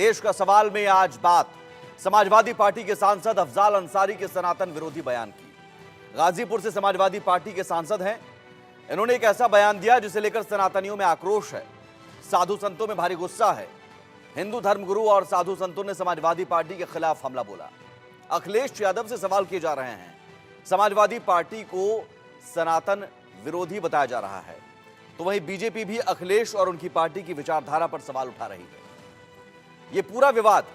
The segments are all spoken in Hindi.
देश का सवाल में आज बात समाजवादी पार्टी के सांसद अफजाल अंसारी के सनातन विरोधी बयान की। गाजीपुर से समाजवादी पार्टी के सांसद हैं। इन्होंने एक ऐसा बयान दिया जिसे लेकर सनातनियों में आक्रोश है, साधु संतों में भारी गुस्सा है। हिंदू धर्मगुरु और साधु संतों ने समाजवादी पार्टी के खिलाफ हमला बोला। अखिलेश यादव से सवाल किए जा रहे हैं। समाजवादी पार्टी को सनातन विरोधी बताया जा रहा है, तो वहीं बीजेपी भी अखिलेश और उनकी पार्टी की विचारधारा पर सवाल उठा रही है। यह पूरा विवाद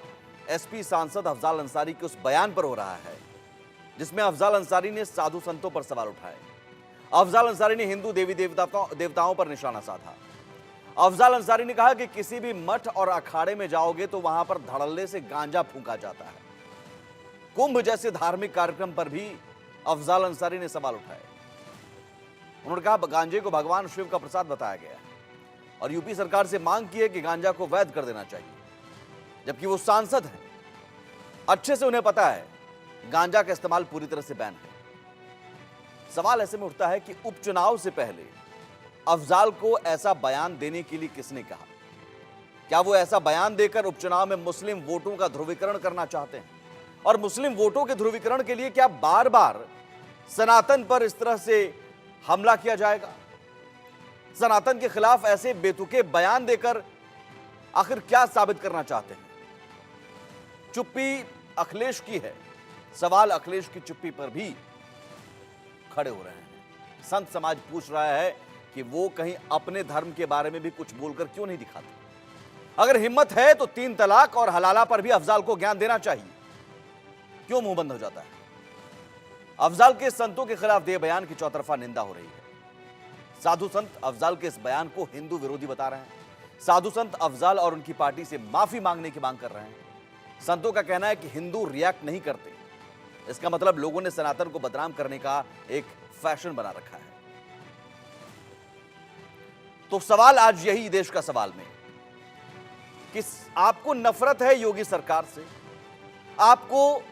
एसपी सांसद अफजाल अंसारी के उस बयान पर हो रहा है जिसमें अफजाल अंसारी ने साधु संतों पर सवाल उठाए। अफजाल अंसारी ने हिंदू देवी देवताओं पर निशाना साधा। अफजाल अंसारी ने कहा कि किसी भी मठ और अखाड़े में जाओगे तो वहां पर धड़ल्ले से गांजा फूंका जाता है। कुंभ जैसे धार्मिक कार्यक्रम पर भी अफजाल अंसारी ने सवाल उठाए। उन्होंने कहा गांजे को भगवान शिव का प्रसाद बताया गया है और यूपी सरकार से मांग की है कि गांजा को वैध कर देना चाहिए, जबकि वो सांसद हैं। अच्छे से उन्हें पता है गांजा का इस्तेमाल पूरी तरह से बैन है। सवाल ऐसे में उठता है कि उपचुनाव से पहले अफजाल को ऐसा बयान देने के लिए किसने कहा? क्या वो ऐसा बयान देकर उपचुनाव में मुस्लिम वोटों का ध्रुवीकरण करना चाहते हैं? और मुस्लिम वोटों के ध्रुवीकरण के लिए क्या बार बार सनातन पर इस तरह से हमला किया जाएगा? सनातन के खिलाफ ऐसे बेतुके बयान देकर आखिर क्या साबित करना चाहते हैं? चुप्पी अखिलेश की है। सवाल अखिलेश की चुप्पी पर भी खड़े हो रहे हैं। संत समाज पूछ रहा है कि वो कहीं अपने धर्म के बारे में भी कुछ बोलकर क्यों नहीं दिखाते? अगर हिम्मत है तो 3 तलाक और हलाला पर भी अफजाल को ज्ञान देना चाहिए। क्यों मुंह बंद हो जाता है? अफजाल के संतों के खिलाफ दिए बयान की चौतरफा निंदा हो रही है। साधु संत अफजाल के इस बयान को हिंदू विरोधी बता रहे हैं। साधु संत अफजाल और उनकी पार्टी से माफी मांगने की मांग कर रहे हैं। संतों का कहना है कि हिंदू रिएक्ट नहीं करते, इसका मतलब लोगों ने सनातन को बदनाम करने का एक फैशन बना रखा है। तो सवाल आज यही देश का सवाल में कि आपको नफरत है योगी सरकार से, आपको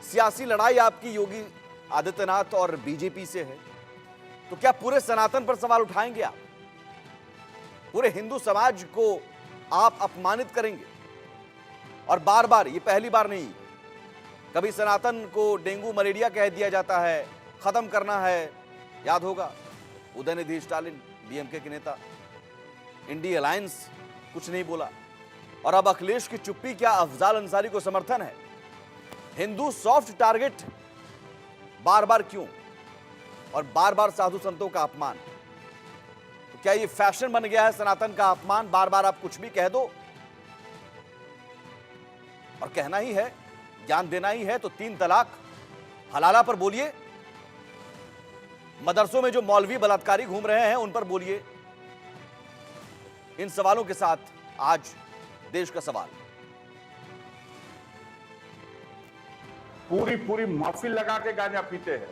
सियासी लड़ाई आपकी योगी आदित्यनाथ और बीजेपी से है, तो क्या पूरे सनातन पर सवाल उठाएंगे आप? पूरे हिंदू समाज को आप अपमानित करेंगे? और बार बार, ये पहली बार नहीं, कभी सनातन को डेंगू मलेरिया कह दिया जाता है, खत्म करना है। याद होगा उदयनिधि स्टालिन, डीएमके के नेता, इंडी अलायंस कुछ नहीं बोला। और अब अखिलेश की चुप्पी क्या अफजाल अंसारी को समर्थन है? हिंदू सॉफ्ट टारगेट बार बार क्यों? और बार बार साधु संतों का अपमान। तो क्या ये फैशन बन गया है सनातन का अपमान? बार बार आप कुछ भी कह दो और कहना ही है, ज्ञान देना ही है, तो 3 तलाक हलाला पर बोलिए। मदरसों में जो मौलवी बलात्कारी घूम रहे हैं उन पर बोलिए। इन सवालों के साथ आज देश का सवाल। पूरी महफिल लगा के गांजा पीते हैं।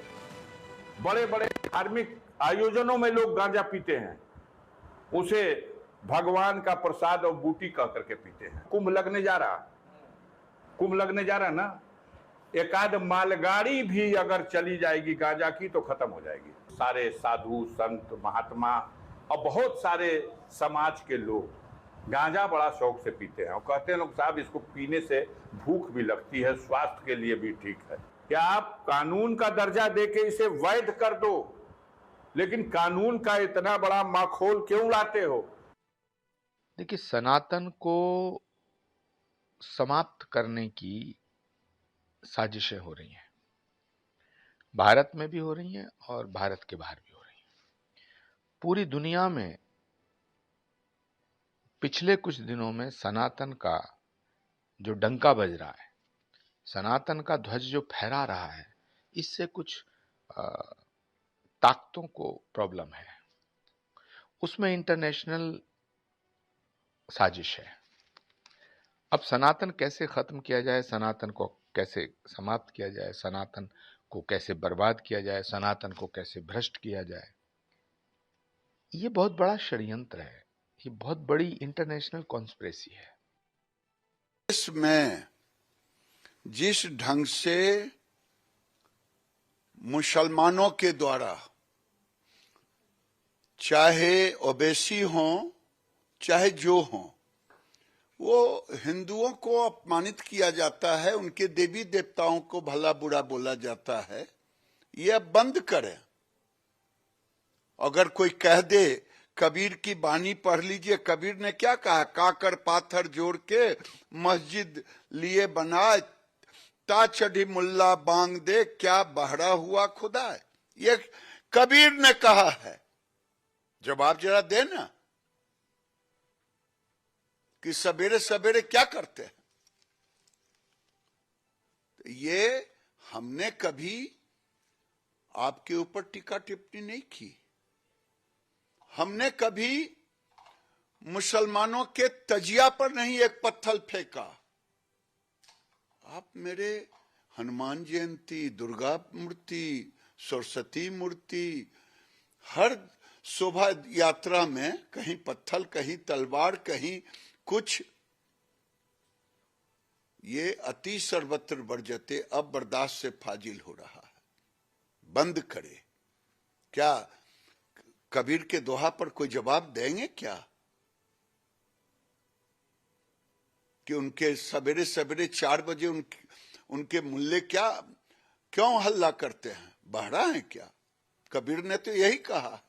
बड़े बड़े धार्मिक आयोजनों में लोग गांजा पीते हैं, उसे भगवान का प्रसाद और बूटी कह करके पीते हैं। कुंभ लगने जा रहा ना, एक आध मालगाड़ी भी अगर चली जाएगी गांजा की तो खत्म हो जाएगी। सारे साधु संत महात्मा और बहुत सारे समाज के लोग गांजा बड़ा शौक से पीते हैं और कहते हैं लोग साहब इसको पीने से भूख भी लगती है, स्वास्थ्य के लिए भी ठीक है। क्या आप कानून का दर्जा देके इसे वैध कर दो, लेकिन कानून का इतना बड़ा माखौल क्यों लाते हो? देखिए, सनातन को समाप्त करने की साजिशें हो रही हैं, भारत में भी हो रही हैं और भारत के बाहर भी हो रही हैं। पूरी दुनिया में पिछले कुछ दिनों में सनातन का जो डंका बज रहा है, सनातन का ध्वज जो फहरा रहा है, इससे कुछ ताकतों को प्रॉब्लम है। उसमें इंटरनेशनल साजिश है। अब सनातन कैसे खत्म किया जाए, सनातन को कैसे समाप्त किया जाए, सनातन को कैसे बर्बाद किया जाए, सनातन को कैसे भ्रष्ट किया जाए, ये बहुत बड़ा षड्यंत्र है। ये बहुत बड़ी इंटरनेशनल कॉन्स्पिरेसी है। इसमें जिस ढंग से मुसलमानों के द्वारा, चाहे ओबीसी हो चाहे जो हो, वो हिंदुओं को अपमानित किया जाता है, उनके देवी देवताओं को भला बुरा बोला जाता है, ये अब बंद करें। अगर कोई कह दे कबीर की बानी पढ़ लीजिए, कबीर ने क्या कहा, काकर पाथर जोड़ के मस्जिद लिए बनाए, ता चढ़ी मुल्ला बांग दे, क्या बहरा हुआ खुदा है। ये कबीर ने कहा है। जवाब जरा देना कि सवेरे सवेरे क्या करते हैं। ये हमने कभी आपके ऊपर टीका टिप्पणी नहीं की। हमने कभी मुसलमानों के तजिया पर नहीं एक पत्थर फेंका। आप मेरे हनुमान जयंती, दुर्गा मूर्ति, सरस्वती मूर्ति, हर शोभा यात्रा में कहीं पत्थर, कहीं तलवार, कहीं कुछ, ये अति सर्वत्र वर्जते, अब बर्दाश्त से फाजिल हो रहा है। बंद करे। क्या कबीर के दोहा पर कोई जवाब देंगे क्या कि उनके सवेरे सवेरे 4 बजे उनके मुल्ले क्या क्यों हल्ला करते हैं, बहरा है क्या? कबीर ने तो यही कहा।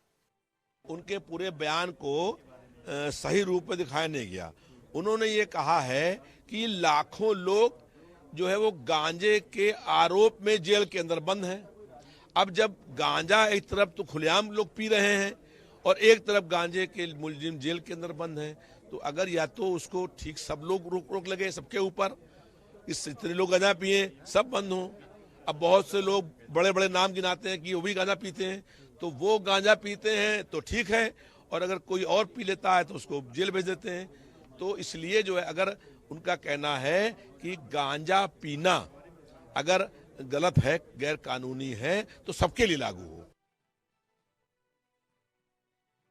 उनके पूरे बयान को सही रूप में दिखाया नहीं गया। उन्होंने ये कहा है कि लाखों लोग जो है वो गांजे के आरोप में जेल के अंदर बंद हैं। अब जब गांजा एक तरफ तो खुलेआम लोग पी रहे हैं और एक तरफ गांजे के मुलजिम जेल के अंदर बंद हैं, तो अगर या तो उसको ठीक सब लोग रोक लगे सबके ऊपर, इस इतने लोग गांजा पिए सब बंद हों। अब बहुत से लोग बड़े बड़े नाम गिनाते हैं कि वो भी गांजा पीते हैं, तो वो गांजा पीते हैं तो ठीक है, और अगर कोई और पी लेता है तो उसको जेल भेज देते हैं। तो इसलिए जो है, अगर उनका कहना है कि गांजा पीना अगर गलत है, गैर कानूनी है, तो सबके लिए लागू हो।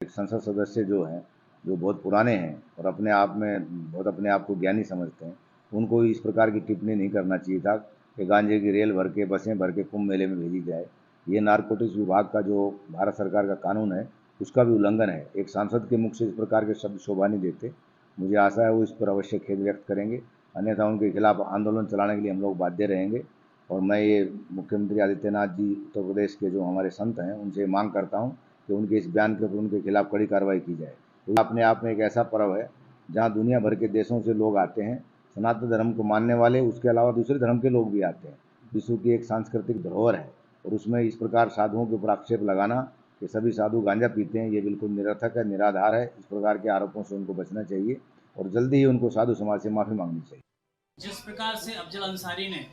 संसद सदस्य जो हैं, जो बहुत पुराने हैं और अपने आप को ज्ञानी समझते हैं, उनको इस प्रकार की टिप्पणी नहीं करना चाहिए था कि गांजे की रेल भर के, बसें भर के कुंभ मेले में भेजी जाए। ये नारकोटिक्स विभाग का जो भारत सरकार का कानून है, उसका भी उल्लंघन है। एक सांसद के मुख से इस प्रकार के शब्द शोभा नहीं देते। मुझे आशा है वो इस पर अवश्य खेद व्यक्त करेंगे, अन्यथा उनके खिलाफ आंदोलन चलाने के लिए हम लोग बाध्य रहेंगे। और मैं ये मुख्यमंत्री आदित्यनाथ जी, उत्तर प्रदेश के जो हमारे संत हैं, उनसे मांग करता हूँ कि उनके इस बयान के ऊपर उनके खिलाफ कड़ी कार्रवाई की जाए। तो अपने आप में एक ऐसा पर्व है जहाँ दुनिया भर के देशों से लोग आते हैं, सनातन धर्म को मानने वाले, उसके अलावा दूसरे धर्म के लोग भी आते हैं। विश्व की एक सांस्कृतिक धरोहर है, और उसमें इस प्रकार साधुओं के ऊपर आक्षेप लगाना कि सभी साधु गांजा पीते हैं, ये बिल्कुल निरर्थक है, निराधार है। इस प्रकार के आरोपों से उनको बचना चाहिए और जल्दी ही उनको साधु समाज से माफ़ी मांगनी चाहिए। जिस प्रकार से अफजल अंसारी ने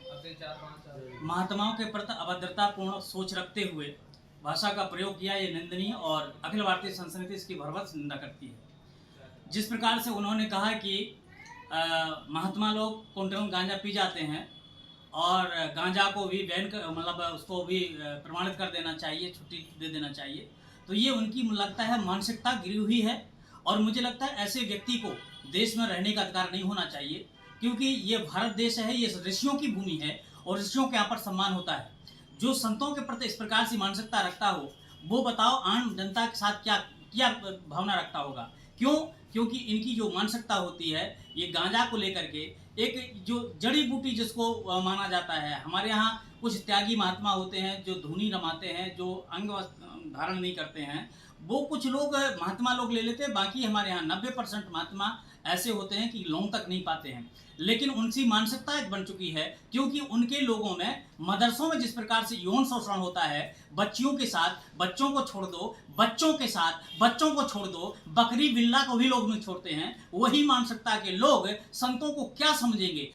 महात्माओं के प्रति अभद्रतापूर्ण सोच रखते हुए भाषा का प्रयोग किया, ये निंदनीय और अखिल भारतीय संस्कृति इसकी भरभक्स निंदा करती है। जिस प्रकार से उन्होंने कहा कि महात्मा लोग कुंटल गांजा पी जाते हैं और गांजा को भी बैन कर, मतलब उसको भी प्रमाणित कर देना चाहिए, छुट्टी दे देना चाहिए, तो ये उनकी लगता है मानसिकता गिरी हुई है। और मुझे लगता है ऐसे व्यक्ति को देश में रहने का अधिकार नहीं होना चाहिए, क्योंकि ये भारत देश है, ये ऋषियों की भूमि है और ऋषियों के यहाँ पर सम्मान होता है। जो संतों के प्रति इस प्रकार से मानसिकता रखता हो, वो बताओ आम जनता के साथ क्या भावना रखता होगा। क्यों? क्योंकि इनकी जो मानसिकता होती है, ये गांजा को लेकर के एक जो जड़ी बूटी जिसको माना जाता है, हमारे यहाँ कुछ त्यागी महात्मा होते हैं जो धुनी रमाते हैं, जो अंग धारण नहीं करते हैं, वो कुछ लोग महात्मा लोग ले लेते हैं। बाकी हमारे यहाँ 90% महात्मा ऐसे होते हैं कि लौंग तक नहीं पाते हैं। लेकिन उनकी मानसिकता एक बन चुकी है, क्योंकि उनके लोगों में मदरसों में जिस प्रकार से यौन शोषण होता है, बच्चियों के साथ बच्चों को छोड़ दो, बच्चों के साथ बच्चों को छोड़ दो, बकरी बिल्ला को भी लोग नहीं छोड़ते हैं, वही मानसिकता के लोग संतों को क्या समझेंगे।